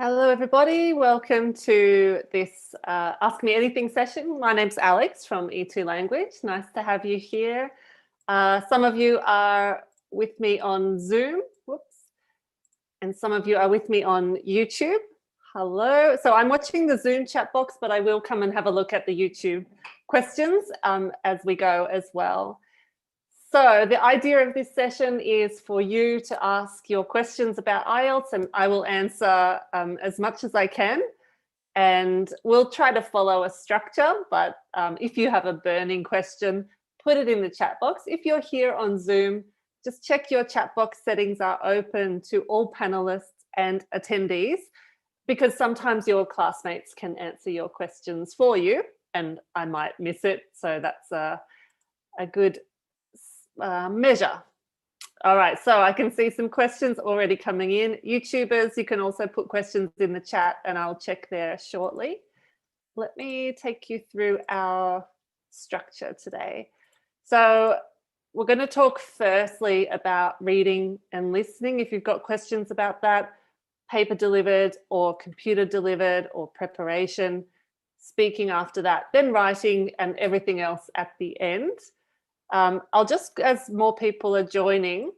Hello, everybody. Welcome to this Ask Me Anything session. My name's Alex from E2 Language. Nice to have you here. Some of you are with me on Zoom, whoops, and some of you are with me on YouTube. Hello. So I'm watching the Zoom chat box, but I will come and have a look at the YouTube questions as we go as well. So the idea of this session is for you to ask your questions about IELTS, and I will answer as much as I can. And we'll try to follow a structure, but if you have a burning question, put it in the chat box. If you're here on Zoom, just check your chat box settings are open to all panelists and attendees, because sometimes your classmates can answer your questions for you and I might miss it. So that's a good measure. All right, so I can see some questions already coming in. YouTubers, you can also put questions in the chat and I'll check there shortly. Let me take you through our structure today. So we're going to talk firstly about reading and listening. If you've got questions about that, paper delivered or computer delivered or preparation, speaking after that, then writing and everything else at the end. I'll just, as more people are joining,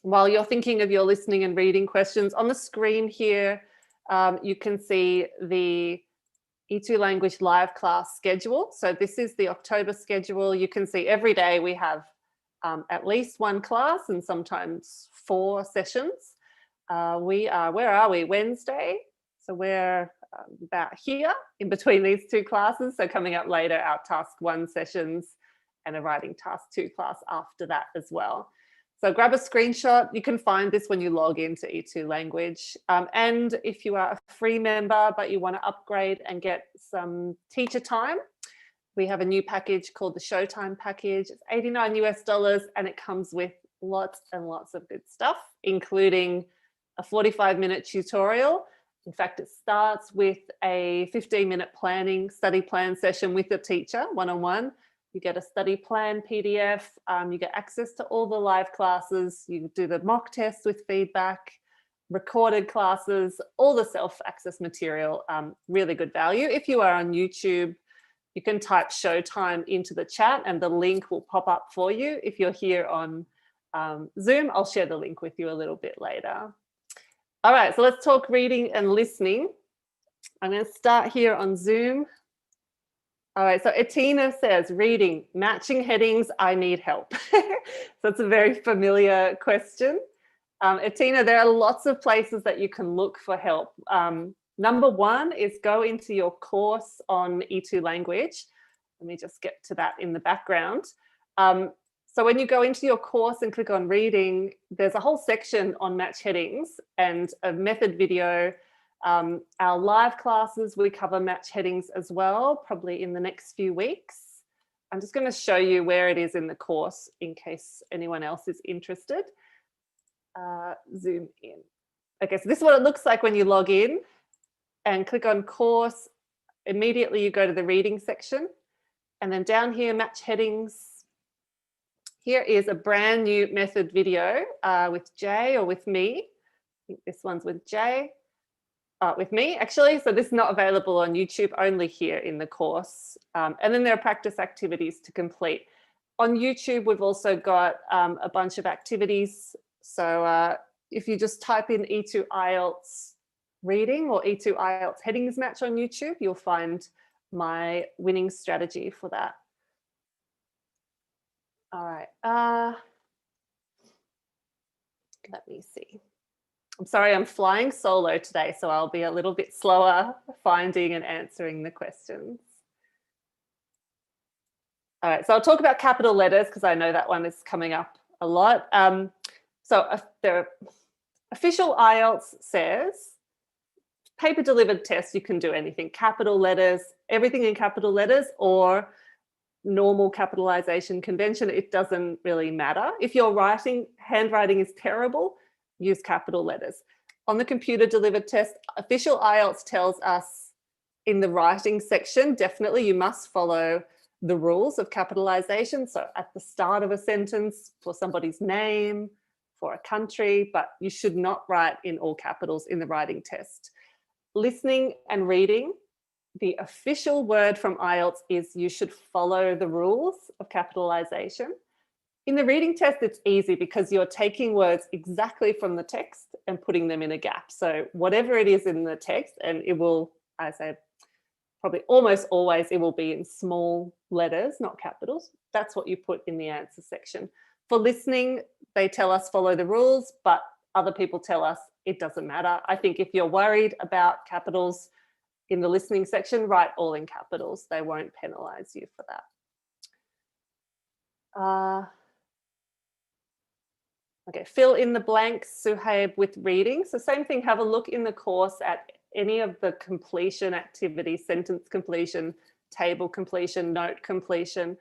while you're thinking of your listening and reading questions, on the screen here, you can see the E2 Language live class schedule. So this is the October schedule. You can see every day we have at least one class and sometimes 4 sessions. Where are we? Wednesday. So we're about here in between these 2 classes. So coming up later, our task 1 sessions and a writing task 2 class after that as well. So grab a screenshot. You can find this when you log into E2 Language. And if you are a free member, but you want to upgrade and get some teacher time, we have a new package called the Showtime package. It's $89 US, and it comes with lots and lots of good stuff, including a 45-minute tutorial. In fact, it starts with a 15-minute study plan session with a teacher, one-on-one. You get a study plan PDF, you get access to all the live classes, you do the mock tests with feedback, recorded classes, all the self-access material, really good value. If you are on YouTube, you can type Showtime into the chat and the link will pop up for you. If you're here on Zoom, I'll share the link with you a little bit later. All right, so let's talk reading and listening. I'm going to start here on Zoom. All right, so Etina says, reading, matching headings, I need help. So it's a very familiar question. Etina, there are lots of places that you can look for help. Number 1 is go into your course on E2 Language. Let me just get to that in the background. So when you go into your course and click on reading, there's a whole section on match headings and a method video. Our live classes, we cover match headings as well, probably in the next few weeks. I'm just going to show you where it is in the course in case anyone else is interested. Zoom in. Okay, so this is what it looks like when you log in and click on course. Immediately you go to the reading section, and then down here, match headings. Here is a brand new method video with Jay or with me. I think this one's with Jay. With me, actually. So this is not available on YouTube, only here in the course. And then there are practice activities to complete. On YouTube, we've also got a bunch of activities. So if you just type in E2 IELTS reading or E2 IELTS headings match on YouTube, you'll find my winning strategy for that. All right. Let me see. I'm sorry, I'm flying solo today, so I'll be a little bit slower finding and answering the questions. All right, so I'll talk about capital letters because I know that one is coming up a lot. The official IELTS says, paper delivered test, you can do anything, capital letters, everything in capital letters or normal capitalization convention, it doesn't really matter. If your handwriting is terrible, use capital letters. On the computer delivered test, official IELTS tells us in the writing section, definitely you must follow the rules of capitalization. So at the start of a sentence for somebody's name, for a country, but you should not write in all capitals in the writing test. Listening and reading, the official word from IELTS is you should follow the rules of capitalization. In the reading test, it's easy because you're taking words exactly from the text and putting them in a gap. So whatever it is in the text, and it will, I say, probably almost always, it will be in small letters, not capitals. That's what you put in the answer section. For listening, they tell us follow the rules, but other people tell us it doesn't matter. I think if you're worried about capitals in the listening section, write all in capitals. They won't penalize you for that. Okay, fill in the blanks, Suhaib, with reading. So same thing, have a look in the course at any of the completion activities, sentence completion, table completion, note completion.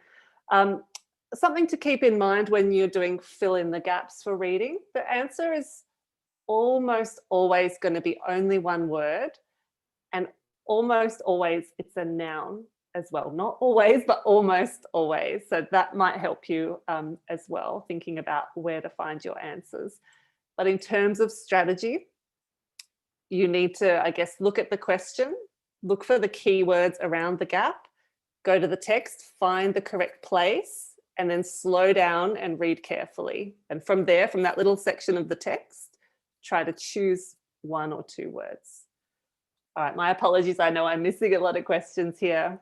Something to keep in mind when you're doing fill in the gaps for reading, the answer is almost always going to be only one word, and almost always it's a noun as well. Not always, but almost always. So that might help you as well, thinking about where to find your answers. But in terms of strategy, you need to, I guess, look at the question, look for the keywords around the gap, go to the text, find the correct place, and then slow down and read carefully. And from there, from that little section of the text, try to choose one or two words. All right, my apologies. I know I'm missing a lot of questions here.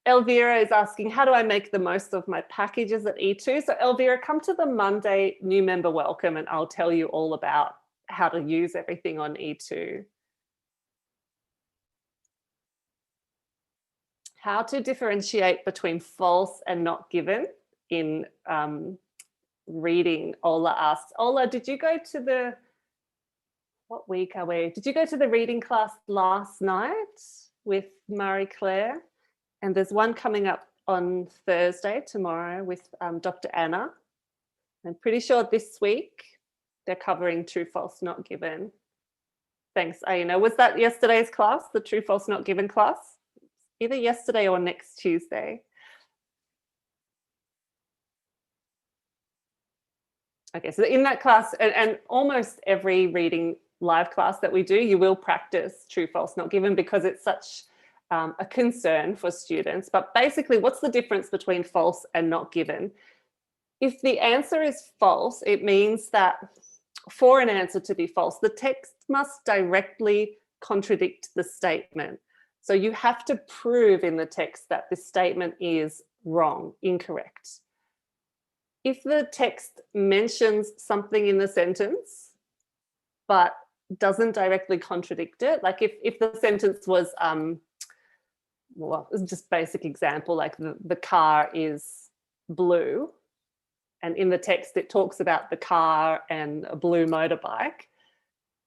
Elvira is asking, how do I make the most of my packages at E2? So Elvira, come to the Monday new member welcome and I'll tell you all about how to use everything on E2. How to differentiate between false and not given in reading, Ola asks. Ola, did you go to the, what week are we? Did you go to the reading class last night with Marie Claire? And there's one coming up on Thursday, tomorrow, with Dr. Anna. I'm pretty sure this week they're covering true, false, not given. Thanks, Aina. Was that yesterday's class, the true, false, not given class? Either yesterday or next Tuesday. Okay, so in that class, and almost every reading live class that we do, you will practice true, false, not given, because it's such a concern for students. But basically, what's the difference between false and not given? If the answer is false, it means that for an answer to be false, the text must directly contradict the statement. So you have to prove in the text that the statement is wrong, incorrect. If the text mentions something in the sentence, but doesn't directly contradict it, like if the sentence was, well, just basic example, like the car is blue, and in the text it talks about the car and a blue motorbike,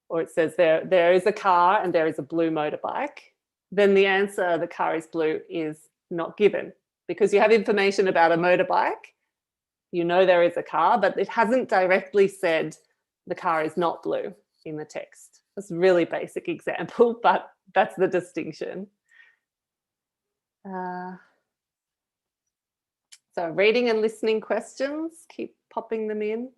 or it says there is a car and there is a blue motorbike, then the answer, the car is blue, is not given, because you have information about a motorbike, you know there is a car, but it hasn't directly said the car is not blue in the text. It's a really basic example, but that's the distinction. So reading and listening questions, keep popping them in.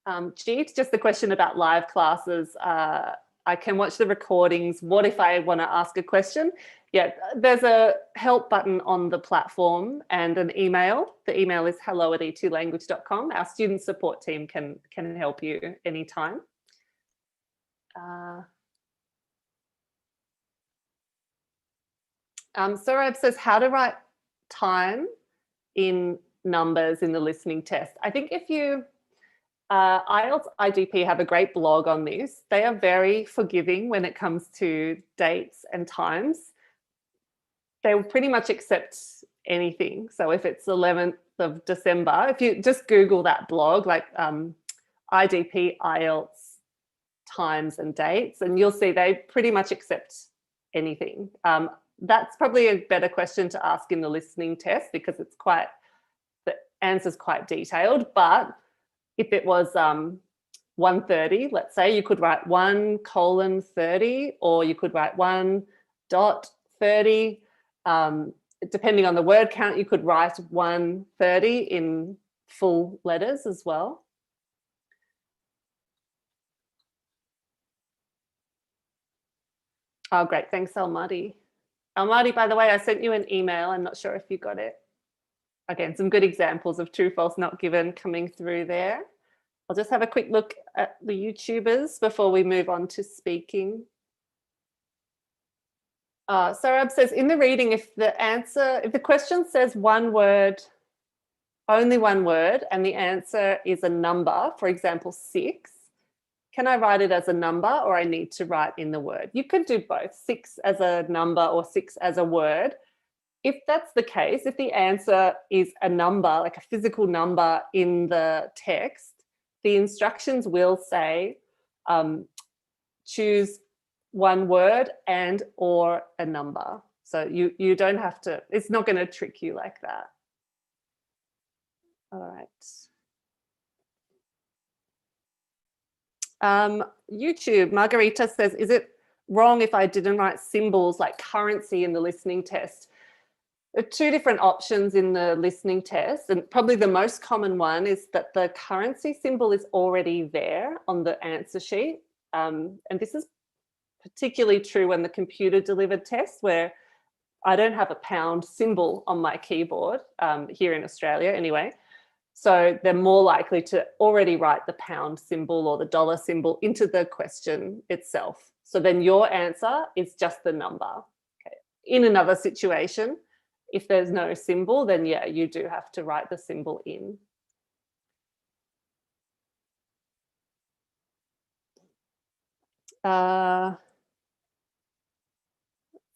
Jeet, just the question about live classes. I can watch the recordings. What if I want to ask a question? Yeah, there's a help button on the platform and an email. The email is hello@e2language.com. Our student support team can help you anytime. Sorab says, how to write time in numbers in the listening test. I think if you, IELTS IDP have a great blog on this. They are very forgiving when it comes to dates and times. They will pretty much accept anything. So if it's 11th of December, if you just Google that blog, like IDP IELTS times and dates, and you'll see they pretty much accept anything. That's probably a better question to ask in the listening test, because it's quite, the answer's quite detailed. But if it was 1:30, let's say, you could write 1:30, or you could write 1.30. Depending on the word count, you could write 1:30 in full letters as well. Oh, great. Thanks, Almaty. Almaty, by the way, I sent you an email. I'm not sure if you got it. Again, some good examples of true, false, not given coming through there. I'll just have a quick look at the YouTubers before we move on to speaking. Sarab says, in the reading, if the question says one word, only one word, and the answer is a number, for example, 6, can I write it as a number or I need to write in the word? You could do both, 6 as a number or 6 as a word. If that's the case, if the answer is a number, like a physical number in the text, the instructions will say choose one word and or a number. So you don't have to, it's not going to trick you like that. All right. YouTube, Margarita says, is it wrong if I didn't write symbols like currency in the listening test? There are 2 different options in the listening test, and probably the most common one is that the currency symbol is already there on the answer sheet. And this is particularly true when the computer delivered test, where I don't have a pound symbol on my keyboard here in Australia anyway. So they're more likely to already write the pound symbol or the dollar symbol into the question itself. So then your answer is just the number. Okay. In another situation, if there's no symbol, then yeah, you do have to write the symbol in. Let's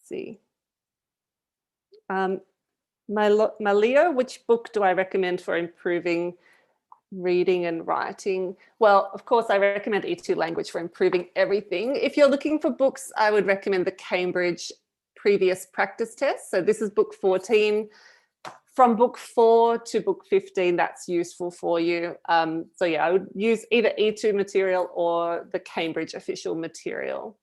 see. Malio, which book do I recommend for improving reading and writing? Well, of course, I recommend E2 Language for improving everything. If you're looking for books, I would recommend the Cambridge Previous Practice Test. So this is book 14. From book 4 to book 15, that's useful for you. So yeah, I would use either E2 material or the Cambridge official material.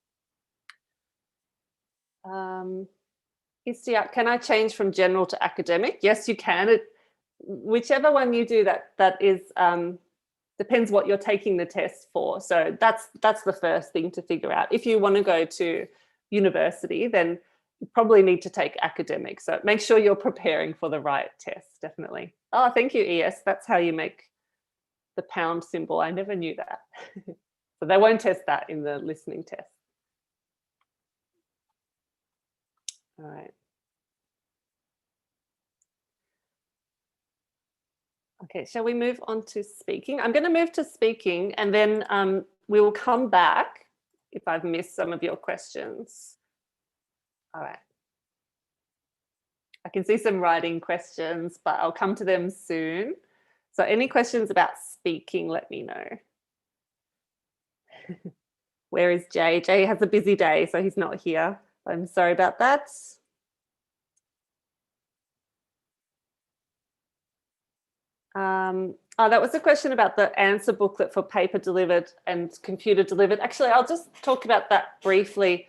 Istiak, can I change from general to academic? Yes, you can. Whichever one you do, that is depends what you're taking the test for. So that's the first thing to figure out. If you want to go to university, then you probably need to take academic. So make sure you're preparing for the right test, definitely. Oh, thank you, ES. That's how you make the pound symbol. I never knew that. So they won't test that in the listening test. All right. Okay, shall we move on to speaking? I'm going to move to speaking and then we will come back if I've missed some of your questions. All right. I can see some writing questions, but I'll come to them soon. So any questions about speaking, let me know. Where is Jay? Jay has a busy day, so he's not here. I'm sorry about that. Oh, that was a question about the answer booklet for paper delivered and computer delivered. Actually, I'll just talk about that briefly.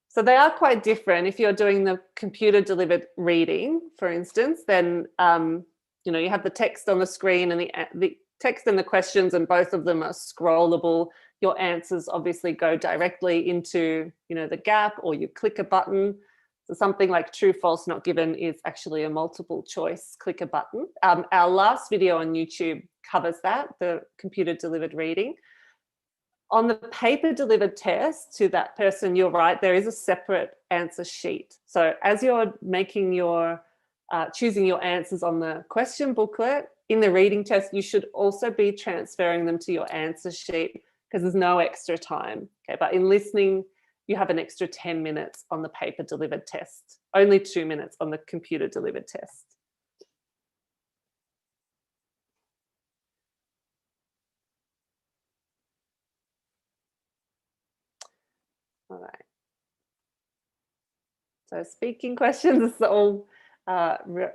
So they are quite different. If you're doing the computer delivered reading, for instance, then you know, you have the text on the screen and the text and the questions, and both of them are scrollable. Your answers obviously go directly into, you know, the gap, or you click a button. So something like true, false, not given is actually a multiple choice, click a button. Our last video on YouTube covers that, the computer delivered reading. On the paper delivered test to that person, you're right, there is a separate answer sheet. So as you're making your, choosing your answers on the question booklet, in the reading test, you should also be transferring them to your answer sheet because there's no extra time. Okay, but in listening, you have an extra 10 minutes on the paper delivered test, only 2 minutes on the computer delivered test. All right. So speaking questions, this is all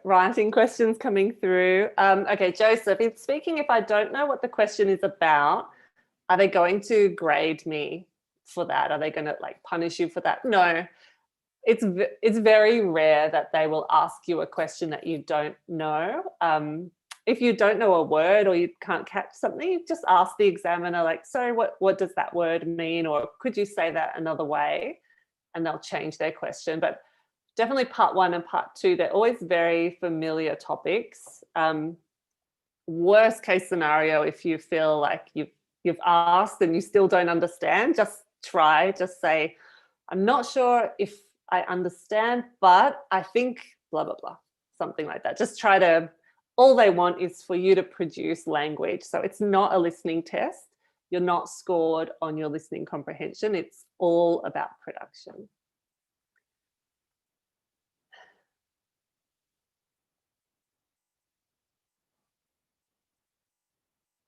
writing questions coming through. Okay, Joseph, in speaking, if I don't know what the question is about, are they going to grade me for that? Are they going to like punish you for that? No, it's very rare that they will ask you a question that you don't know. if you don't know a word or you can't catch something, just ask the examiner, like, sorry, what does that word mean? Or could you say that another way? And they'll change their question. But definitely part 1 and part 2, they're always very familiar topics. Worst case scenario, if you feel like you've asked and you still don't understand, just say, I'm not sure if I understand, but I think blah, blah, blah, something like that. Just try to, all they want is for you to produce language. So it's not a listening test. You're not scored on your listening comprehension. It's all about production.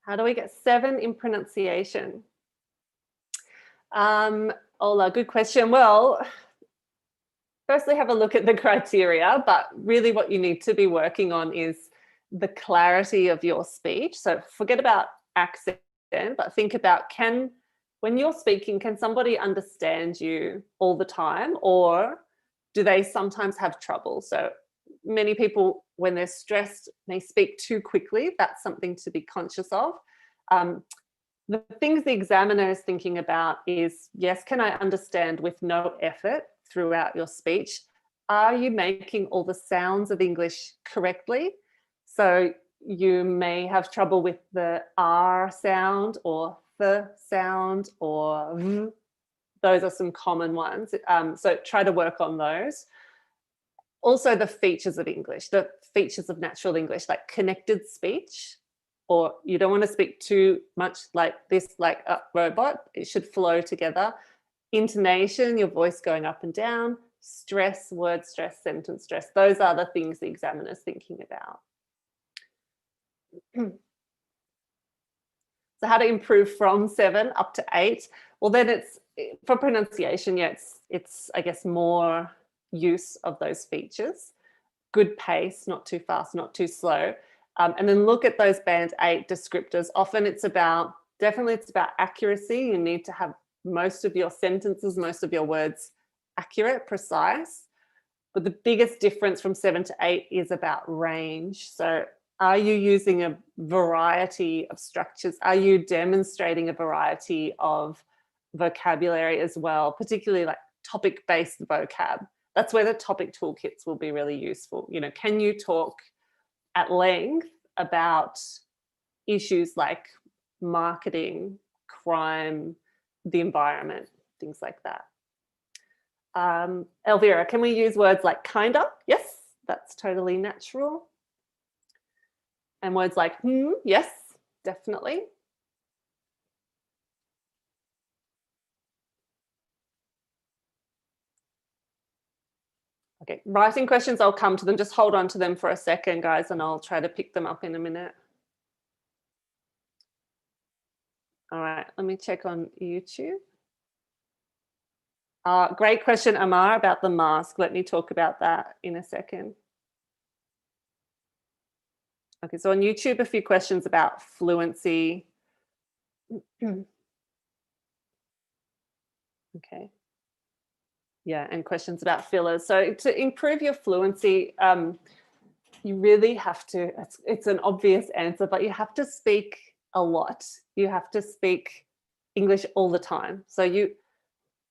How do we get 7 in pronunciation? Ola, good question. Well, firstly, have a look at the criteria, but really what you need to be working on is the clarity of your speech. So forget about accent, but think about, when you're speaking, can somebody understand you all the time, or do they sometimes have trouble? So many people, when they're stressed, may speak too quickly. That's something to be conscious of. The things the examiner is thinking about is, yes, can I understand with no effort throughout your speech? Are you making all the sounds of English correctly? So you may have trouble with the R sound or the sound or v. Those are some common ones. So try to work on those. Also the features of English, the features of natural English, like connected speech, or you don't want to speak too much like this, like a robot. It should flow together. Intonation, your voice going up and down, stress, word stress, sentence stress. Those are the things the examiner's thinking about. So how to improve from 7 up to 8? Well, then it's, for pronunciation, yeah, it's I guess more use of those features. Good pace, not too fast, not too slow. And then look at those band 8 descriptors. Often it's about, definitely it's about accuracy. You need to have most of your sentences, most of your words accurate, precise. But the biggest difference from 7 to 8 is about range. So are you using a variety of structures? Are you demonstrating a variety of vocabulary as well, particularly like topic-based vocab? That's where the topic toolkits will be really useful. You know, can you talk at length about issues like marketing, crime, the environment, things like that? Elvira, can we use words like kinda? Yes, that's totally natural. And words like yes, definitely. Okay, writing questions, I'll come to them. Just hold on to them for a second, guys, and I'll try to pick them up in a minute. All right, let me check on YouTube. Great question, Amar, about the mask. Let me talk about that in a second. Okay, so on YouTube, a few questions about fluency. Okay. Yeah, and questions about fillers. So to improve your fluency, you really have to, it's an obvious answer, but you have to speak a lot. You have to speak English all the time. So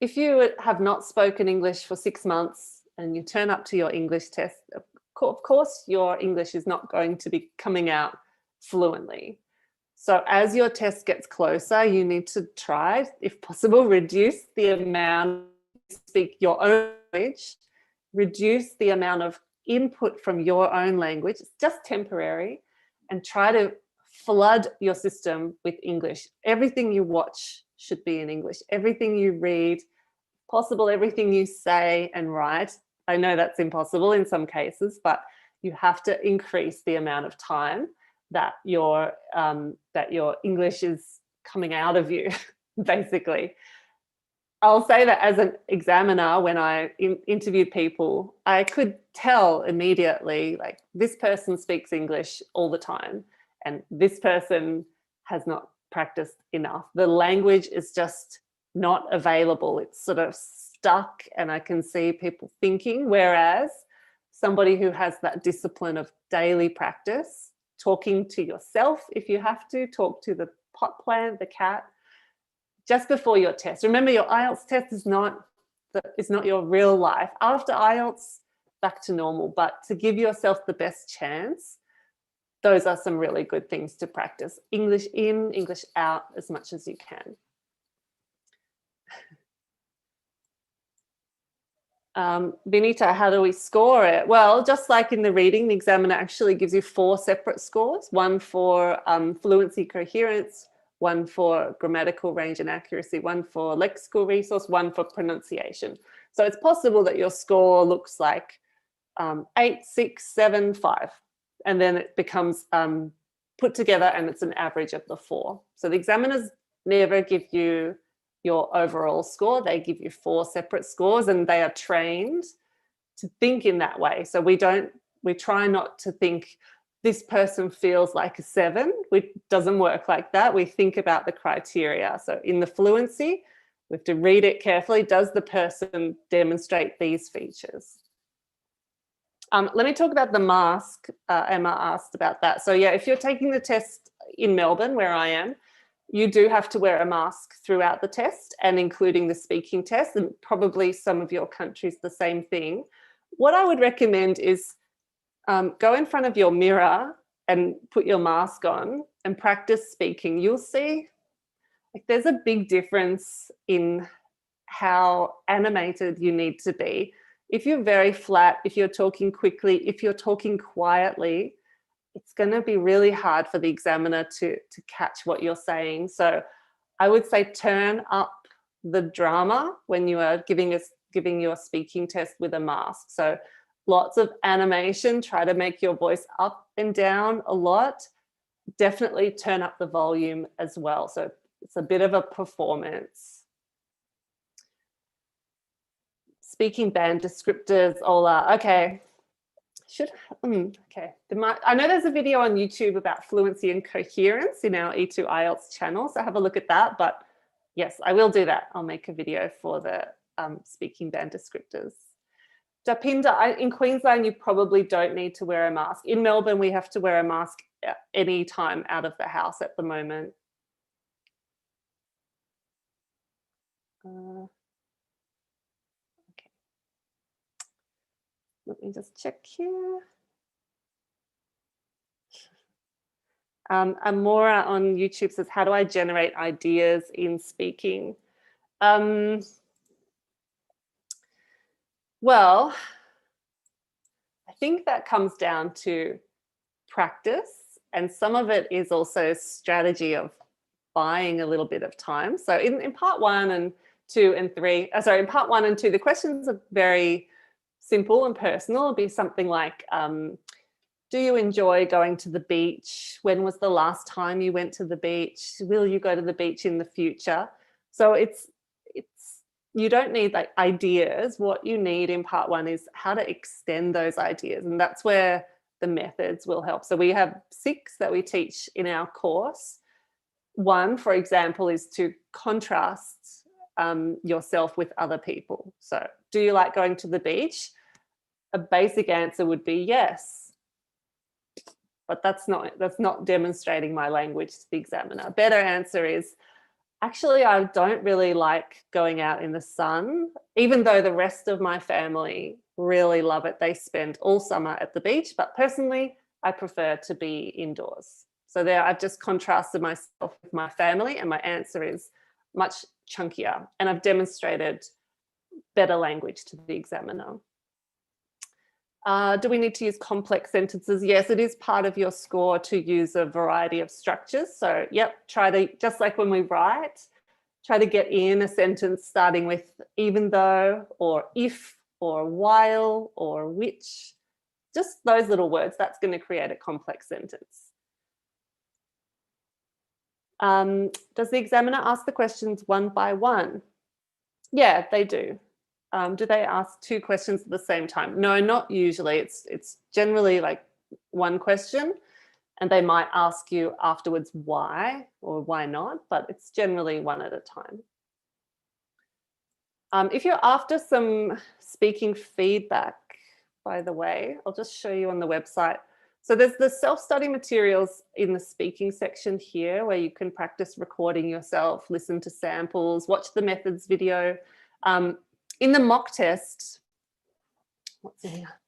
if you have not spoken English for 6 months and you turn up to your English test, of course, your English is not going to be coming out fluently. So as your test gets closer, you need to try, if possible, reduce the amount you speak your own language, reduce the amount of input from your own language. It's just temporary, and try to flood your system with English. Everything you watch should be in English. Everything you read, possible, everything you say and write. I know that's impossible in some cases, but you have to increase the amount of time that your English is coming out of you, basically. I'll say that as an examiner, when I interviewed people, I could tell immediately, like, this person speaks English all the time and this person has not practiced enough. The language is just not available. It's sort of stuck, and I can see people thinking, whereas somebody who has that discipline of daily practice talking to yourself if you have to, talk to the pot plant, the cat, just before your test. Remember, your IELTS test is not your real life. After IELTS, back to normal, but to give yourself the best chance, those are some really good things to practice. English in, English out as much as you can. Benita, how do we score it? Well, just like in the reading, the examiner actually gives you 4 separate scores, one for fluency coherence, one for grammatical range and accuracy, one for lexical resource, one for pronunciation. So it's possible that your score looks like 8, 6, 7, 5, and then it becomes put together and it's an average of the 4. So the examiners never give you your overall score. They give you 4 separate scores, and they are trained to think in that way. So we try not to think this person feels like a 7. It doesn't work like that. We think about the criteria. So in the fluency, we have to read it carefully. Does the person demonstrate these features? Let me talk about the mask. Emma asked about that. So yeah, if you're taking the test in Melbourne, where I am, you do have to wear a mask throughout the test, and including the speaking test, and probably some of your countries the same thing. What I would recommend is go in front of your mirror and put your mask on and practice speaking. You'll see like there's a big difference in how animated you need to be. If you're very flat, if you're talking quickly, if you're talking quietly, it's going to be really hard for the examiner to catch what you're saying. So I would say turn up the drama when you are giving your speaking test with a mask. So lots of animation, try to make your voice up and down a lot. Definitely turn up the volume as well. So it's a bit of a performance. Speaking band descriptors, Ola. Okay. Okay. I know there's a video on YouTube about fluency and coherence in our E2 IELTS channel, so have a look at that. But yes, I will do that. I'll make a video for the speaking band descriptors. Japinder, in Queensland, you probably don't need to wear a mask. In Melbourne, we have to wear a mask any time out of the house at the moment. Okay. Let me just check here. Amora on YouTube says, how do I generate ideas in speaking? Well, I think that comes down to practice, and some of it is also strategy of buying a little bit of time. So in part 1 and 2 and 3, in part 1 and 2, the questions are very simple and personal. It'll be something like, do you enjoy going to the beach? When was the last time you went to the beach? Will you go to the beach in the future? So you don't need like ideas. What you need in part 1 is how to extend those ideas. And that's where the methods will help. So we have 6 that we teach in our course. 1, for example, is to contrast yourself with other people. So do you like going to the beach? A basic answer would be yes. But that's not demonstrating my language to the examiner. A better answer is, actually, I don't really like going out in the sun, even though the rest of my family really love it. They spend all summer at the beach, but personally, I prefer to be indoors. So there, I've just contrasted myself with my family, and my answer is much chunkier. And I've demonstrated better language to the examiner. Do we need to use complex sentences? Yes, it is part of your score to use a variety of structures. So yep, try to, just like when we write, try to get in a sentence starting with even though, or if, or while, or which. Just those little words, that's going to create a complex sentence. Does the examiner ask the questions one by one? Yeah, they do. Do they ask 2 questions at the same time? No, not usually. It's generally like 1 question, and they might ask you afterwards why or why not, but it's generally 1 at a time. If you're after some speaking feedback, by the way, I'll just show you on the website. So there's the self-study materials in the speaking section here where you can practice recording yourself, listen to samples, watch the methods video. In the mock test, what's in here?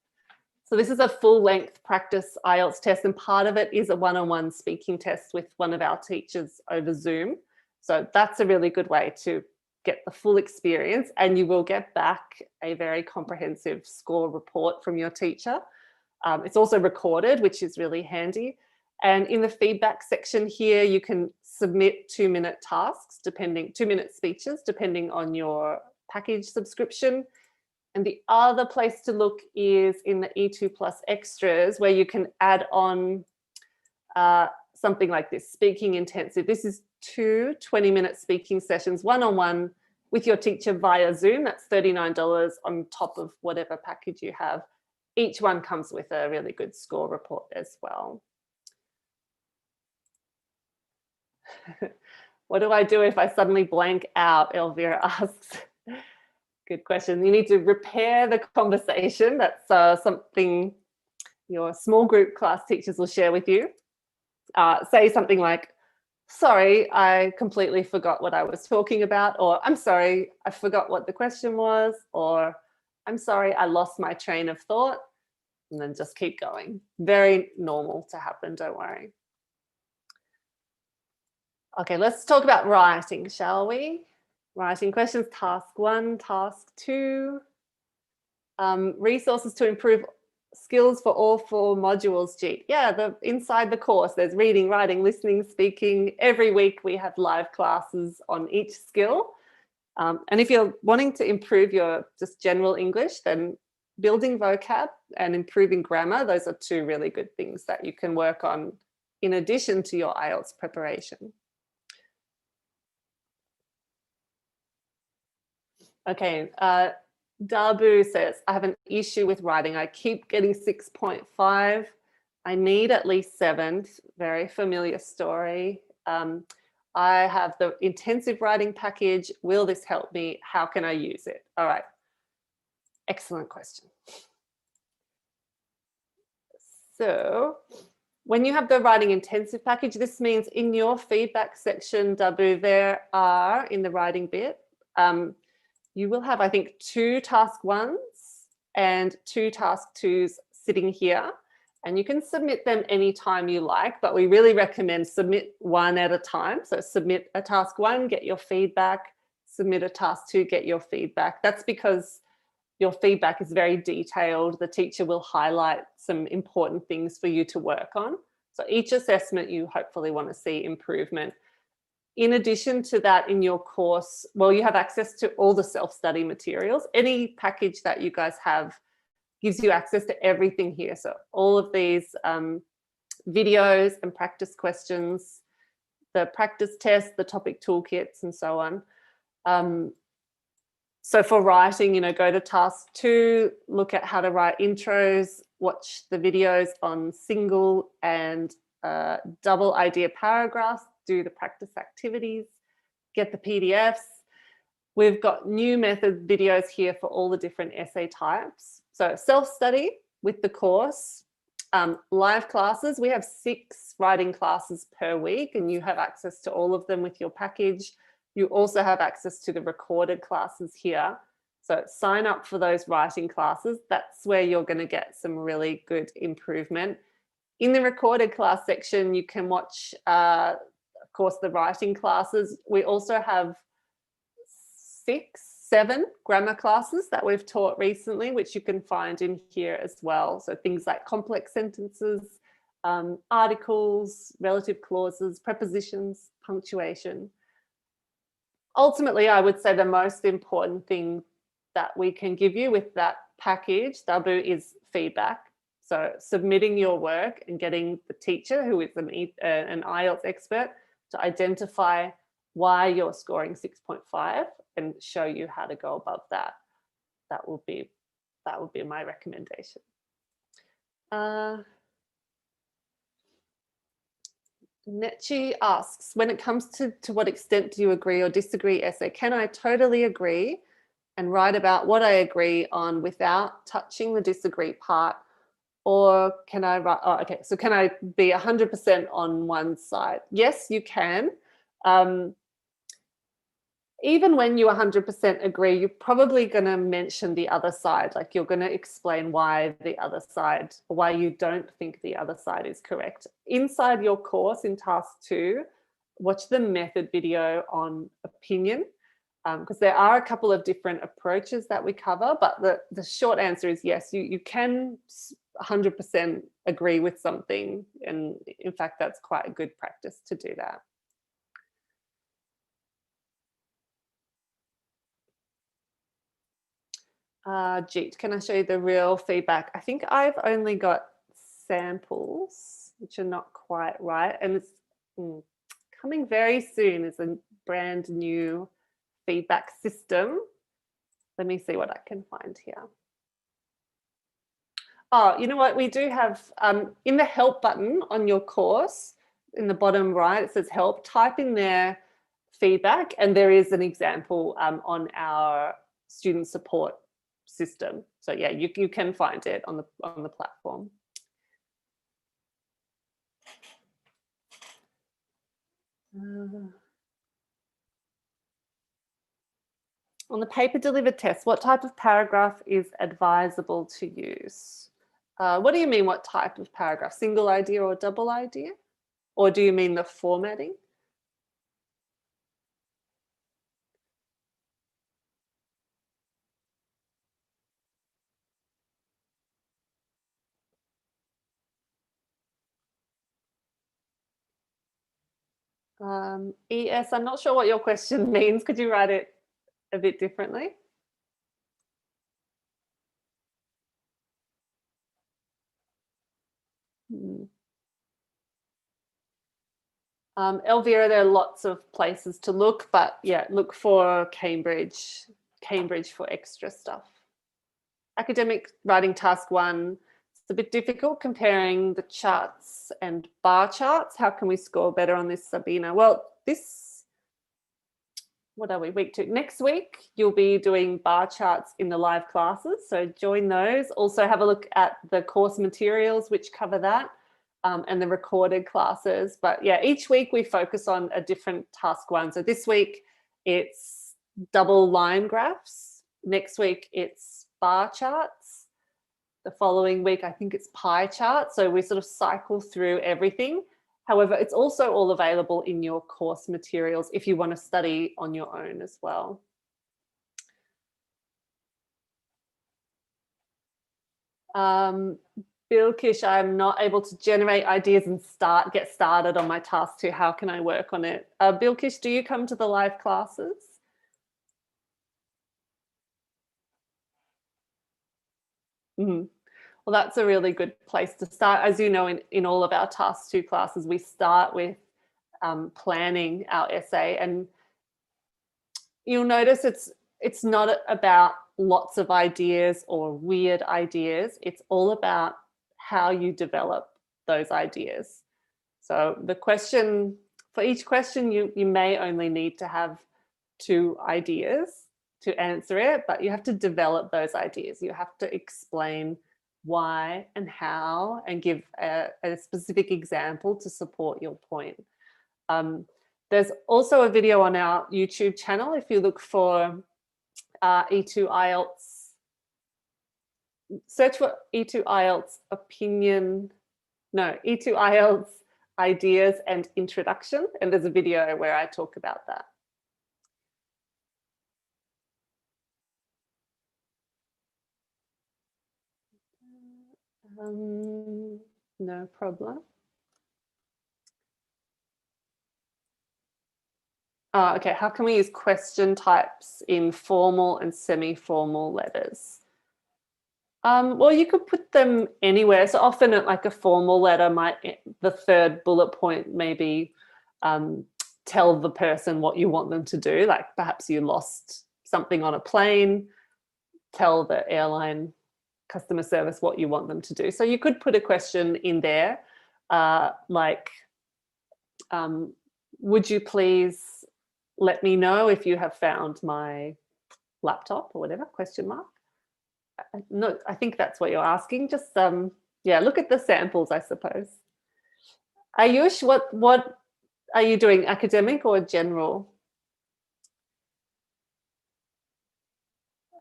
So this is a full-length practice IELTS test, and part of it is a one-on-one speaking test with one of our teachers over Zoom. So that's a really good way to get the full experience, and you will get back a very comprehensive score report from your teacher. It's also recorded, which is really handy. And in the feedback section here, you can submit 2-minute tasks, 2-minute speeches, depending on your package subscription. And the other place to look is in the E2 Plus Extras, where you can add on something like this, speaking intensive. This is 2 20-minute speaking sessions, one-on-one with your teacher via Zoom. That's $39 on top of whatever package you have. Each one comes with a really good score report as well. What do I do if I suddenly blank out? Elvira asks. Good question. You need to repair the conversation. That's something your small group class teachers will share with you. Say something like, sorry, I completely forgot what I was talking about, or I'm sorry, I forgot what the question was, or I'm sorry, I lost my train of thought, and then just keep going. Very normal to happen, don't worry. Okay, let's talk about writing, shall we? Writing questions, task 1, task 2. Resources to improve skills for all 4 modules, Jeet. Yeah, inside the course, there's reading, writing, listening, speaking. Every week we have live classes on each skill. And if you're wanting to improve your just general English, then building vocab and improving grammar, those are 2 really good things that you can work on in addition to your IELTS preparation. Okay, Dabu says, I have an issue with writing. I keep getting 6.5. I need at least 7. Very familiar story. I have the intensive writing package. Will this help me? How can I use it? All right. Excellent question. So when you have the writing intensive package, this means in your feedback section, Dabu, there are in the writing bit, you will have, I think, 2 task 1s and 2 task 2s sitting here, and you can submit them anytime you like, but we really recommend submit one at a time. So submit a task 1, get your feedback, submit a task 2, get your feedback. That's because your feedback is very detailed. The teacher will highlight some important things for you to work on. So each assessment, you hopefully want to see improvement. In addition to that, in your course, well, you have access to all the self-study materials. Any package that you guys have gives you access to everything here. So all of these videos and practice questions, the practice tests, the topic toolkits, and so on. So for writing, go to task 2, look at how to write intros, watch the videos on single and double idea paragraphs, do the practice activities, get the PDFs. We've got new method videos here for all the different essay types. So self-study with the course, live classes. We have 6 writing classes per week, and you have access to all of them with your package. You also have access to the recorded classes here. So sign up for those writing classes. That's where you're going to get some really good improvement. In the recorded class section, you can watch, of course, the writing classes. We also have 6, 7 grammar classes that we've taught recently, which you can find in here as well. So things like complex sentences, articles, relative clauses, prepositions, punctuation. Ultimately, I would say the most important thing that we can give you with that package, Dabu, is feedback. So submitting your work and getting the teacher, who is an IELTS expert, to identify why you're scoring 6.5 and show you how to go above that. That will be my recommendation. Netchi asks, when it comes to what extent do you agree or disagree essay, can I totally agree and write about what I agree on without touching the disagree part, Or can I write, oh, okay, so can I be 100% on one side? Yes, you can. Even when you 100% agree, you're probably going to mention the other side. Like you're going to explain why the other side, why you don't think the other side is correct. Inside your course in task 2, watch the method video on opinion, because there are a couple of different approaches that we cover, but the short answer is yes, you can 100% agree with something. And in fact, that's quite a good practice to do that. Jeet, can I show you the real feedback? I think I've only got samples, which are not quite right. And it's coming very soon is a brand new feedback system. Let me see what I can find here. Oh, you know what? We do have in the help button on your course, in the bottom right, it says help. Type in there feedback, and there is an example on our student support system. So yeah, you can find it on the platform. On the paper delivered test, what type of paragraph is advisable to use? What do you mean, what type of paragraph? Single idea or double idea? Or do you mean the formatting? ES, I'm not sure what your question means. Could you write it a bit differently? Elvira, there are lots of places to look, but yeah, look for Cambridge for extra stuff. Academic writing task 1, it's a bit difficult comparing the charts and bar charts. How can we score better on this, Sabina? Well, what are we, week 2? Next week, you'll be doing bar charts in the live classes, so join those. Also have a look at the course materials, which cover that. And the recorded classes. But yeah, each week we focus on a different task 1. So this week it's double line graphs. Next week it's bar charts. The following week, I think it's pie charts. So we sort of cycle through everything. However, it's also all available in your course materials if you want to study on your own as well. Bilkish, I'm not able to generate ideas and get started on my task 2. How can I work on it? Bilkish, do you come to the live classes? Well, that's a really good place to start. As you know, in all of our task 2 classes, we start with planning our essay, and you'll notice it's not about lots of ideas or weird ideas. It's all about how you develop those ideas. So the question, for each question, you may only need to have 2 ideas to answer it, but you have to develop those ideas. You have to explain why and how and give a specific example to support your point. There's also a video on our YouTube channel. If you look for E2 IELTS, search for E2 IELTS E2 IELTS ideas and introduction, and there's a video where I talk about that. No problem. Okay, how can we use question types in formal and semi-formal letters? Well, you could put them anywhere. So often at like a formal letter, the 3rd bullet point maybe tell the person what you want them to do. Like perhaps you lost something on a plane, tell the airline customer service what you want them to do. So you could put a question in there like, would you please let me know if you have found my laptop or whatever, question mark. No, I think that's what you're asking. Just Yeah, look at the samples, I suppose. Ayush, what are you doing, academic or general?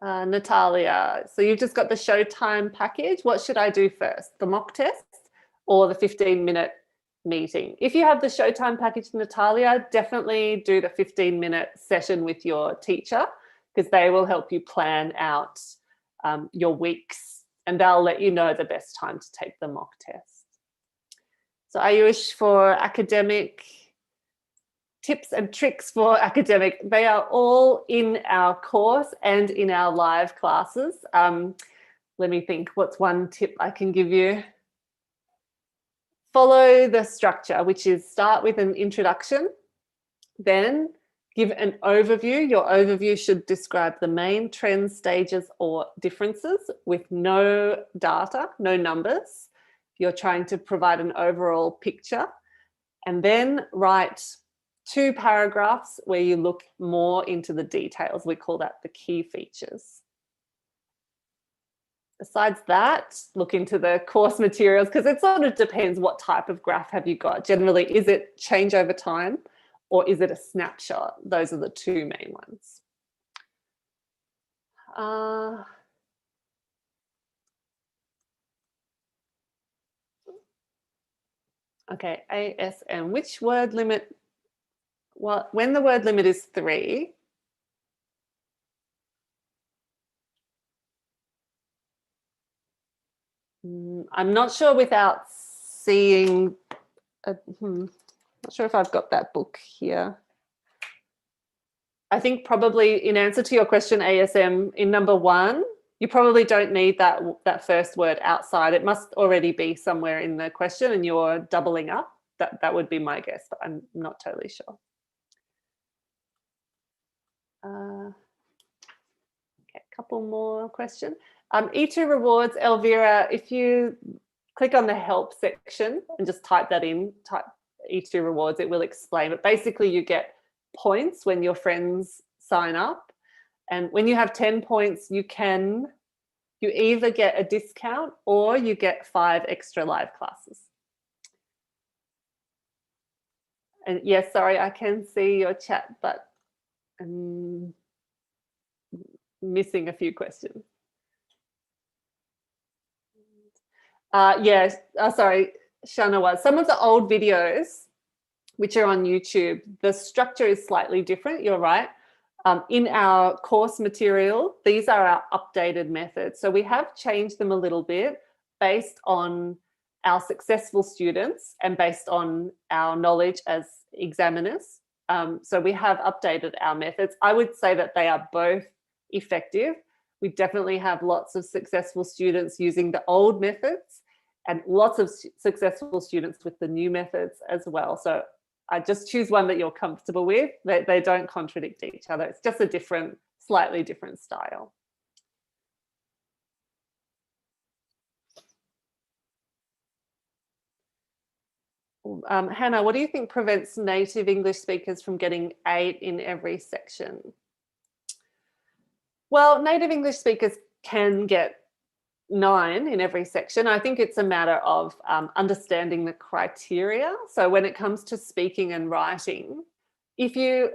Natalia, so you've just got the Showtime package. What should I do first, the mock test or the 15-minute meeting? If you have the Showtime package, Natalia, definitely do the 15-minute session with your teacher, because they will help you plan out your weeks, and they'll let you know the best time to take the mock test. So Ayush, for academic, tips and tricks for academic, they are all in our course and in our live classes. Let me think, what's one tip I can give you? Follow the structure, which is start with an introduction, then give an overview. Your overview should describe the main trends, stages, or differences with no data, no numbers. You're trying to provide an overall picture. And then write 2 paragraphs where you look more into the details. We call that the key features. Besides that, look into the course materials, because it sort of depends what type of graph have you got. Generally, is it change over time or is it a snapshot? Those are the 2 main ones. Okay, ASM, which word limit? Well, when the word limit is 3, I'm not sure without seeing, not sure if I've got that book here. I think probably in answer to your question, ASM, in number 1, you probably don't need that first word outside. It must already be somewhere in the question and you're doubling up. That would be my guess, but I'm not totally sure. Okay, a couple more questions. E2 rewards, Elvira, if you click on the help section and just type that in, type E2 rewards, it will explain. But basically you get points when your friends sign up. And when you have 10 points, you either get a discount or you get 5 extra live classes. And yes, sorry, I can see your chat, but I'm missing a few questions. Yes, sorry, Shanawaz. Some of the old videos, which are on YouTube, the structure is slightly different, you're right. In our course material, these are our updated methods. So we have changed them a little bit based on our successful students and based on our knowledge as examiners. So we have updated our methods. I would say that they are both effective. We definitely have lots of successful students using the old methods and lots of successful students with the new methods as well. So I just choose one that you're comfortable with. They don't contradict each other. It's just a slightly different style. Hannah, what do you think prevents native English speakers from getting 8 in every section? Well, native English speakers can get 9 in every section. I think it's a matter of understanding the criteria. So when it comes to speaking and writing, if you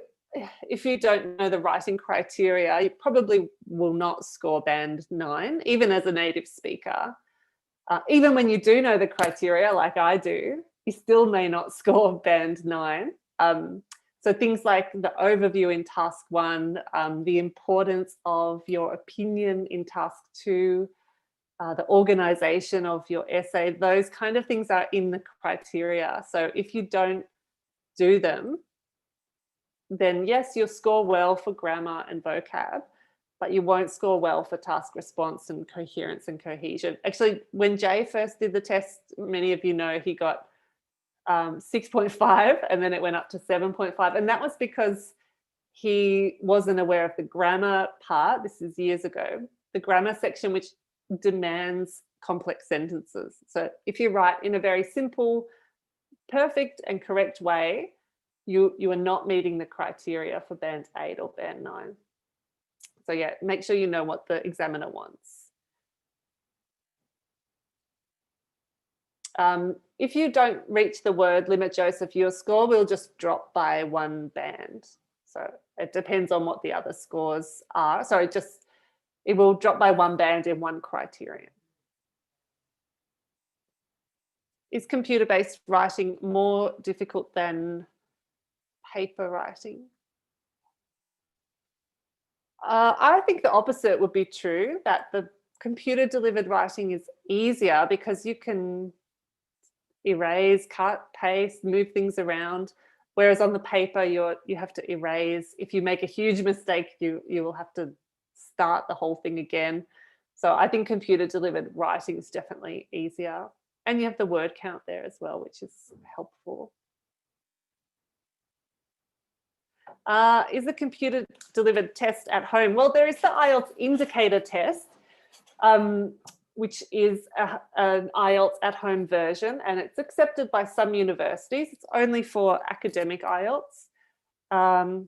don't know the writing criteria, you probably will not score band 9, even as a native speaker. Even when you do know the criteria, like I do, you still may not score band 9. So things like the overview in task 1, the importance of your opinion in task 2, the organization of your essay, those kind of things are in the criteria. So if you don't do them, then yes, you'll score well for grammar and vocab, but you won't score well for task response and coherence and cohesion. Actually, when Jay first did the test, many of you know he got 6.5 and then it went up to 7.5. And that was because he wasn't aware of the grammar part. This is years ago. The grammar section, which demands complex sentences. So if you write in a very simple, perfect and correct way, you are not meeting the criteria for band 8 or band 9. So yeah, make sure you know what the examiner wants. If you don't reach the word limit, Joseph, your score will just drop by 1 band. So it depends on what the other scores are. So it will drop by 1 band in one criterion. Is computer-based writing more difficult than paper writing? I think the opposite would be true, that the computer-delivered writing is easier because you can erase, cut, paste, move things around. Whereas on the paper, you have to erase. If you make a huge mistake, you will have to start the whole thing again. So I think computer-delivered writing is definitely easier. And you have the word count there as well, which is helpful. Is the computer delivered test at home? Well, there is the IELTS indicator test, which is an IELTS at home version, and it's accepted by some universities. It's only for academic IELTS. So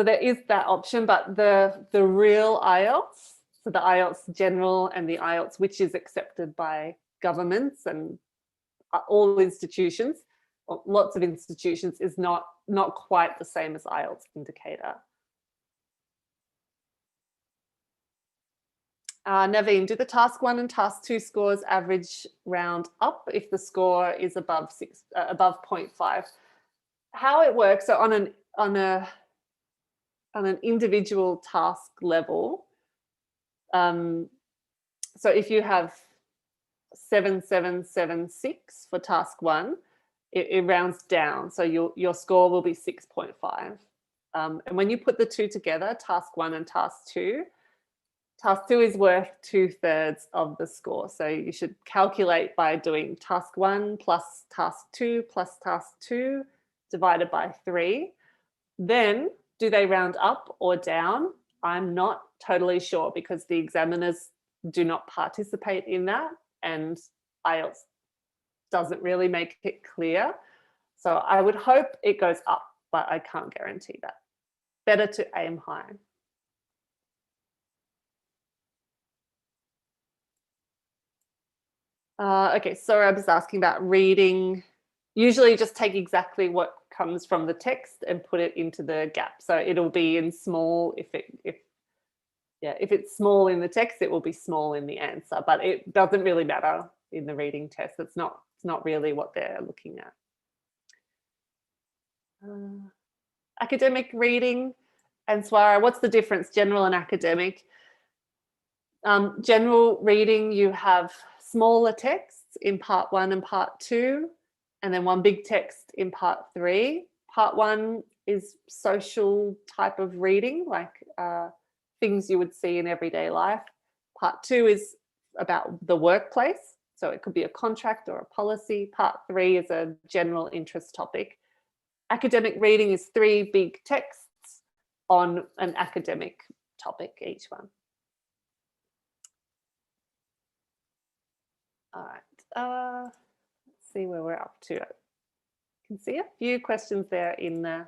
there is that option, but the real IELTS, so the IELTS general and the IELTS, which is accepted by governments and all institutions, lots of institutions, is not quite the same as IELTS indicator. Naveen, do the task 1 and task 2 scores average round up if the score is above 0.5? How it works, so on an individual task level, so if you have 7776 for task 1, it rounds down, so your score will be 6.5. And when you put the two together, task 1 and task 2 is worth 2/3 of the score. So you should calculate by doing task 1 plus task 2 plus task 2 divided by 3. Then do they round up or down? I'm not totally sure because the examiners do not participate in that, and IELTS doesn't really make it clear. So I would hope it goes up, but I can't guarantee that. Better to aim high. Okay, Sorab is asking about reading. Usually just take exactly what comes from the text and put it into the gap. So it'll be in small, if it's small in the text, it will be small in the answer, but it doesn't really matter in the reading test. It's not really what they're looking at. Academic reading and Swara, what's the difference, general and academic? General reading, you have smaller texts in part 1 and part 2, and then one big text in part 3. Part 1 is social type of reading, like things you would see in everyday life. Part 2 is about the workplace, so it could be a contract or a policy. Part 3 is a general interest topic. Academic reading is 3 big texts on an academic topic, each one. All right, let's see where we're up to. I can see a few questions there in the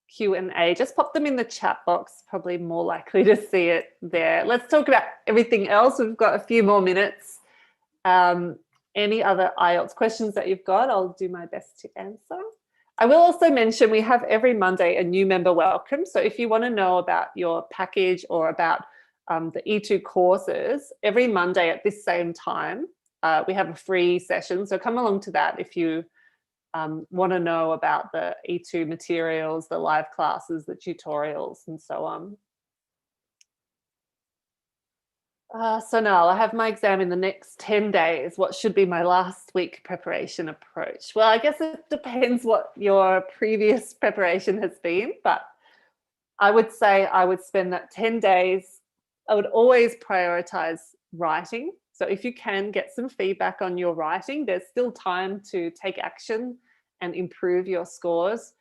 Q&A. Just pop them in the chat box, probably more likely to see it there. Let's talk about everything else. We've got a few more minutes. Any other IELTS questions that you've got, I'll do my best to answer. I will also mention we have every Monday a new member welcome. So if you want to know about your package or about the E2 courses, every Monday at this same time, we have a free session. So come along to that if you want to know about the E2 materials, the live classes, the tutorials, and so on. So now I have my exam in the next 10 days. What should be my last week preparation approach? Well, I guess it depends what your previous preparation has been, but I would say I would spend that 10 days. I would always prioritize writing. So if you can get some feedback on your writing, there's still time to take action and improve your scores.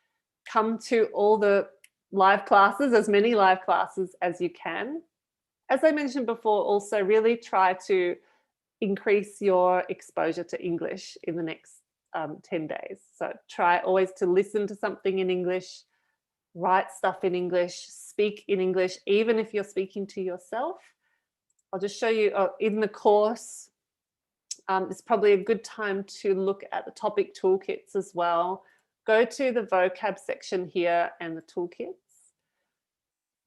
Come to all the live classes, as many live classes as you can. As I mentioned before, also really try to increase your exposure to English in the next 10 days. So try always to listen to something in English, write stuff in English, speak in English, even if you're speaking to yourself. I'll just show you in the course, it's probably a good time to look at the topic toolkits as well. Go to the vocab section here and the toolkits.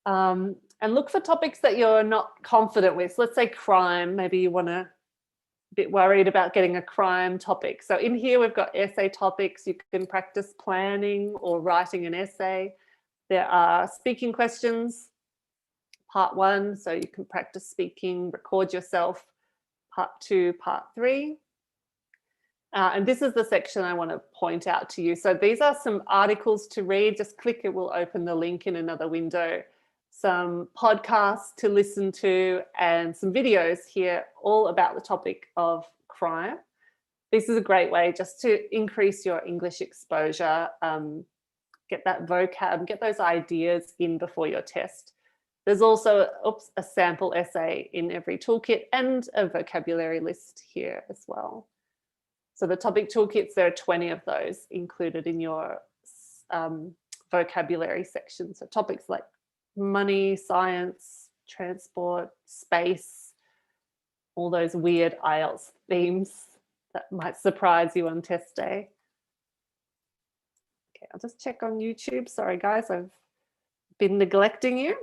And look for topics that you're not confident with. So let's say crime, maybe you want to bit worried about getting a crime topic. So in here, we've got essay topics. You can practice planning or writing an essay. There are speaking questions, part 1. So you can practice speaking, record yourself, part 2, part 3. And this is the section I want to point out to you. So these are some articles to read. Just click, it will open the link in another window. Some podcasts to listen to and some videos here all about the topic of crime. This is a great way just to increase your English exposure, get that vocab, get those ideas in before your test. There's also a sample essay in every toolkit and a vocabulary list here as well. So the topic toolkits, there are 20 of those included in your vocabulary section. So topics like money, science, transport, space, all those weird IELTS themes that might surprise you on test day. Okay, I'll just check on YouTube. Sorry, guys, I've been neglecting you.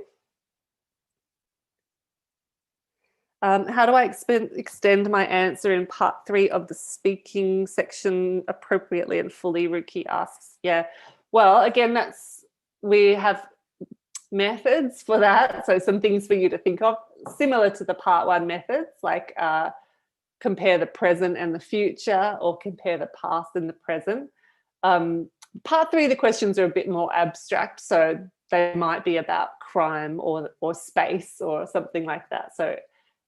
How do I extend my answer in part 3 of the speaking section appropriately and fully? Ruki asks. Yeah, well, again, we have methods for that. So some things for you to think of, similar to the part 1 methods, like compare the present and the future, or compare the past and the present. Part 3, the questions are a bit more abstract, so they might be about crime or space or something like that. So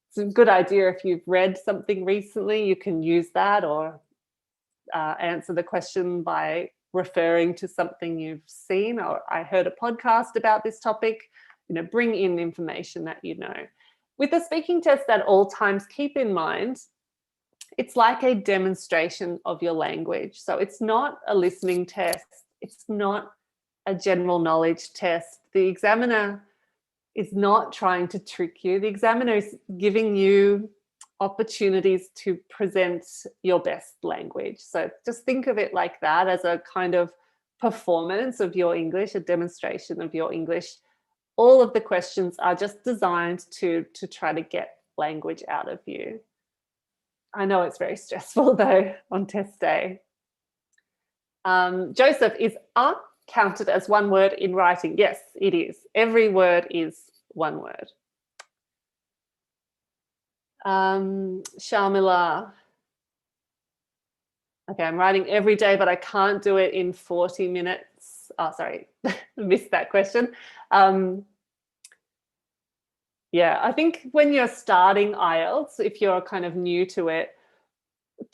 it's a good idea if you've read something recently, you can use that, or answer the question by referring to something you've seen, or I heard a podcast about this topic. Bring in information that you know. With the speaking test, at all times, keep in mind, it's like a demonstration of your language. So it's not a listening test. It's not a general knowledge test. The examiner is not trying to trick you. The examiner is giving you opportunities to present your best language. So just think of it like that, as a kind of performance of your English, a demonstration of your English. All of the questions are just designed to try to get language out of you. I know it's very stressful though on test day. Joseph, is counted as one word in writing? Yes, it is. Every word is one word. Sharmila. Okay, I'm writing every day, but I can't do it in 40 minutes. Oh, sorry, missed that question. Yeah, I think when you're starting IELTS, if you're kind of new to it,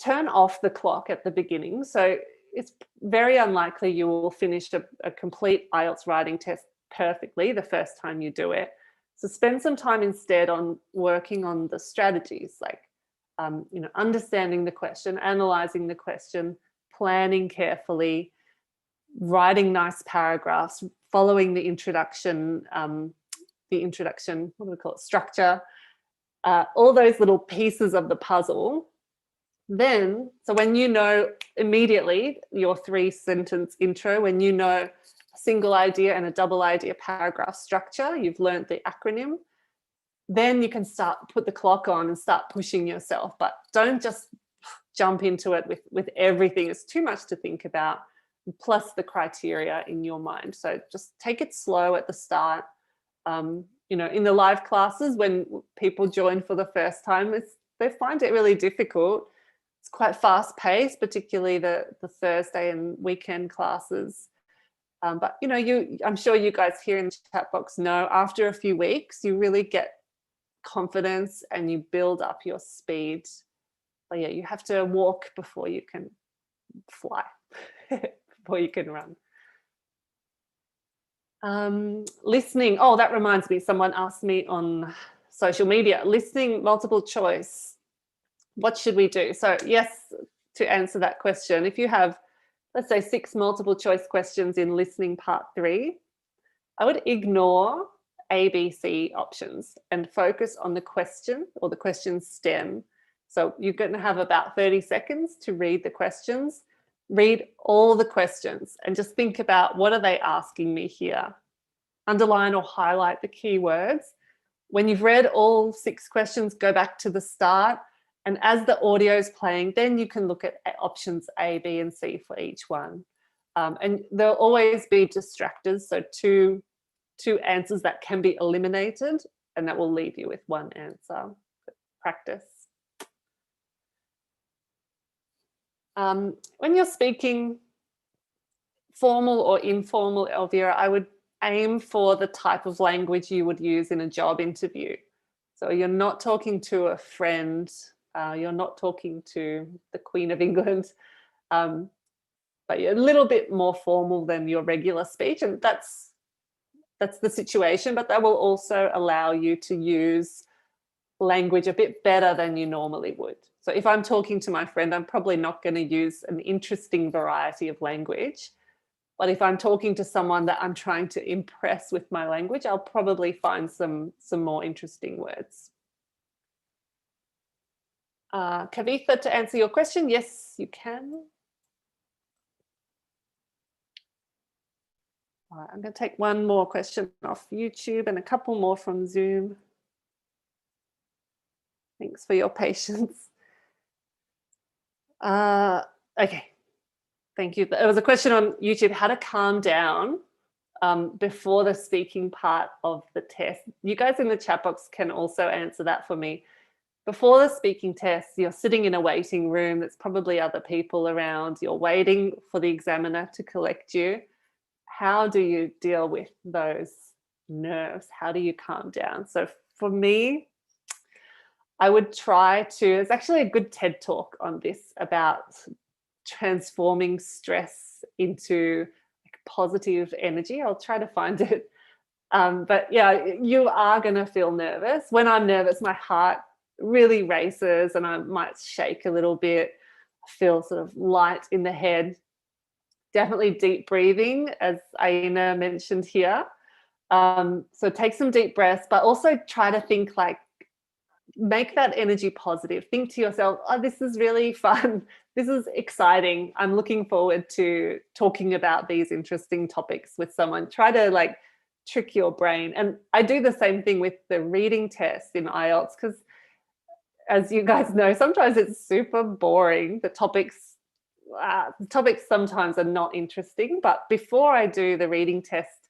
turn off the clock at the beginning. So it's very unlikely you will finish a complete IELTS writing test perfectly the first time you do it. So spend some time instead on working on the strategies, like understanding the question, analyzing the question, planning carefully, writing nice paragraphs, following the introduction, what do we call it, structure, all those little pieces of the puzzle. Then, so when you know immediately your 3-sentence intro, when you know a single idea and a double idea paragraph structure, you've learned the acronym, then you can put the clock on and start pushing yourself. But don't just jump into it with everything. It's too much to think about, plus the criteria in your mind. So just take it slow at the start. In the live classes, when people join for the first time, they find it really difficult. It's quite fast paced, particularly the Thursday and weekend classes. But I'm sure you guys here in the chat box know, after a few weeks, you really get confidence and you build up your speed. But yeah, you have to walk before you can fly, before you can run. Listening. Oh, that reminds me, someone asked me on social media, listening multiple choice. What should we do? So yes, to answer that question, if you have, let's say, 6 multiple choice questions in listening part 3, I would ignore A, B, C options and focus on the question or the question stem So you're going to have about 30 seconds to read the questions. Read all the questions and just think about, what are they asking me here? Underline or highlight the key words. When you've read all 6 questions, go back to the start. And as the audio is playing, then you can look at options A, B, and C for each one. And there'll always be distractors. So two answers that can be eliminated, and that will leave you with one answer. Practice. When you're speaking formal or informal, Elvira, I would aim for the type of language you would use in a job interview. So you're not talking to a friend, you're not talking to the Queen of England, but you're a little bit more formal than your regular speech, and that's the situation, but that will also allow you to use language a bit better than you normally would. So if I'm talking to my friend, I'm probably not going to use an interesting variety of language. But if I'm talking to someone that I'm trying to impress with my language, I'll probably find some more interesting words. Kavitha, to answer your question, yes, you can. All right, I'm going to take one more question off YouTube and a couple more from Zoom. Thanks for your patience. Okay, thank you. There was a question on YouTube, how to calm down before the speaking part of the test. You guys in the chat box can also answer that for me. Before the speaking test, you're sitting in a waiting room. There's probably other people around. You're waiting for the examiner to collect you. How do you deal with those nerves? How do you calm down? So for me, I would try to, there's actually a good TED talk on this about transforming stress into like positive energy. I'll try to find it. But yeah, you are going to feel nervous. When I'm nervous, my heart really races and I might shake a little bit, feel sort of light in the head. Definitely deep breathing, as Aina mentioned here. So take some deep breaths, but also try to think like, make that energy positive. Think to yourself, oh, this is really fun. This is exciting. I'm looking forward to talking about these interesting topics with someone. Try to like trick your brain. And I do the same thing with the reading test in IELTS, because as you guys know, sometimes it's super boring. The topics sometimes are not interesting. But before I do the reading test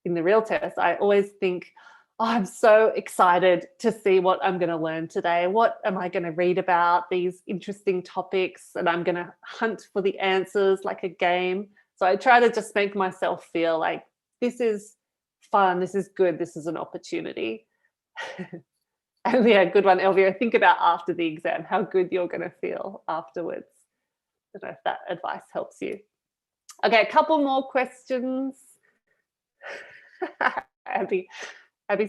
in the real test, I always think, oh, I'm so excited to see what I'm going to learn today. What am I going to read about? These interesting topics, and I'm going to hunt for the answers like a game. So I try to just make myself feel like this is fun, this is good, this is an opportunity. And yeah, good one, Elvira. Think about after the exam, how good you're going to feel afterwards. I don't know if that advice helps you. Okay, a couple more questions. Abby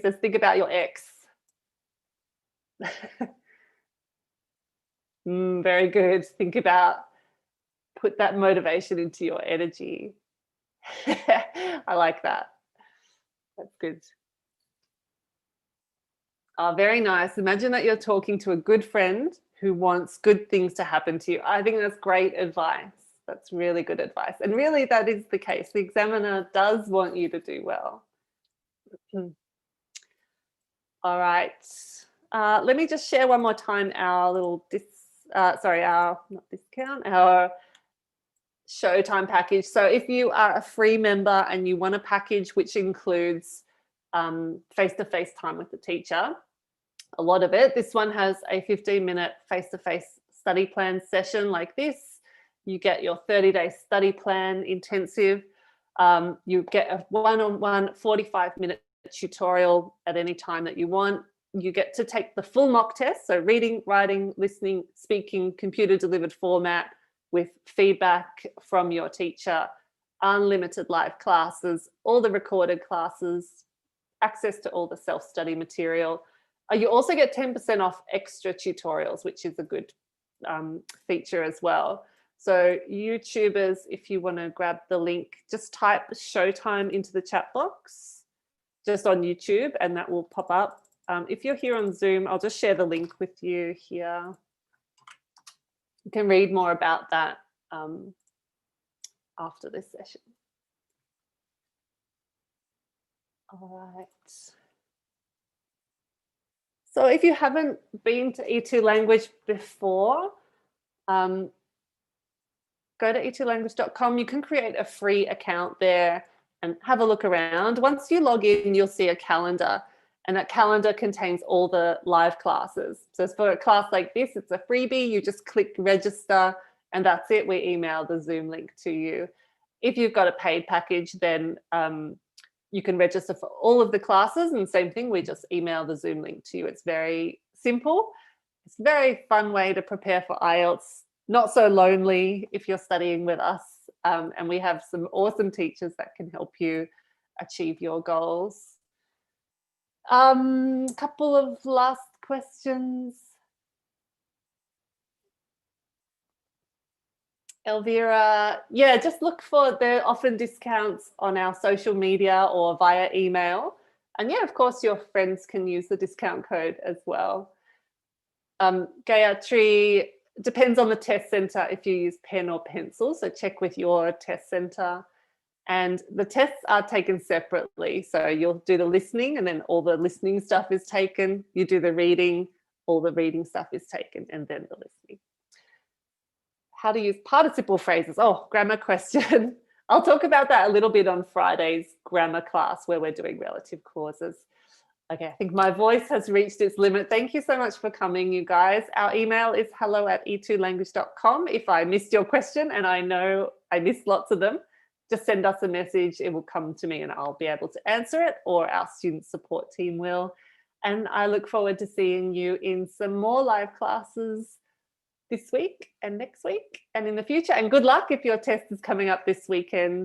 says, think about your ex. Very good. Think about, put that motivation into your energy. I like that. That's good. Very nice. Imagine that you're talking to a good friend who wants good things to happen to you. I think that's great advice. That's really good advice. And really, that is the case. The examiner does want you to do well. All right. Let me just share one more time our little our Showtime package. So if you are a free member and you want a package which includes face-to-face time with the teacher, a lot of it, this one has a 15-minute face-to-face study plan session like this. You get your 30-day study plan intensive. You get a one-on-one 45-minute tutorial at any time that you want. You get to take the full mock test, so reading, writing, listening, speaking, computer delivered format with feedback from your teacher, unlimited live classes, all the recorded classes, access to all the self-study material. You also get 10% off extra tutorials, which is a good feature as well. So YouTubers, if you want to grab the link, just type Showtime into the chat box just on YouTube and that will pop up. If you're here on Zoom, I'll just share the link with you here. You can read more about that after this session. All right. So if you haven't been to E2 Language before, go to e2language.com. You can create a free account there and have a look around. Once you log in, you'll see a calendar, and that calendar contains all the live classes. So for a class like this, it's a freebie. You just click register, and that's it. We email the Zoom link to you. If you've got a paid package, then you can register for all of the classes, and same thing, we just email the Zoom link to you. It's very simple. It's a very fun way to prepare for IELTS. Not so lonely if you're studying with us. And we have some awesome teachers that can help you achieve your goals. Couple of last questions. Elvira, yeah, just look for the often discounts on our social media or via email. And yeah, of course, your friends can use the discount code as well. Gayatri, depends on the test center if you use pen or pencil, so check with your test center. And the tests are taken separately. So you'll do the listening, and then all the listening stuff is taken. You do the reading, all the reading stuff is taken, and then the listening. How to use participle phrases. Oh, grammar question. I'll talk about that a little bit on Friday's grammar class where we're doing relative clauses. Okay, I think my voice has reached its limit. Thank you so much for coming, you guys. Our email is hello@e2language.com. If I missed your question, and I know I missed lots of them, just send us a message. It will come to me and I'll be able to answer it, or our student support team will. And I look forward to seeing you in some more live classes this week and next week and in the future. And good luck if your test is coming up this weekend.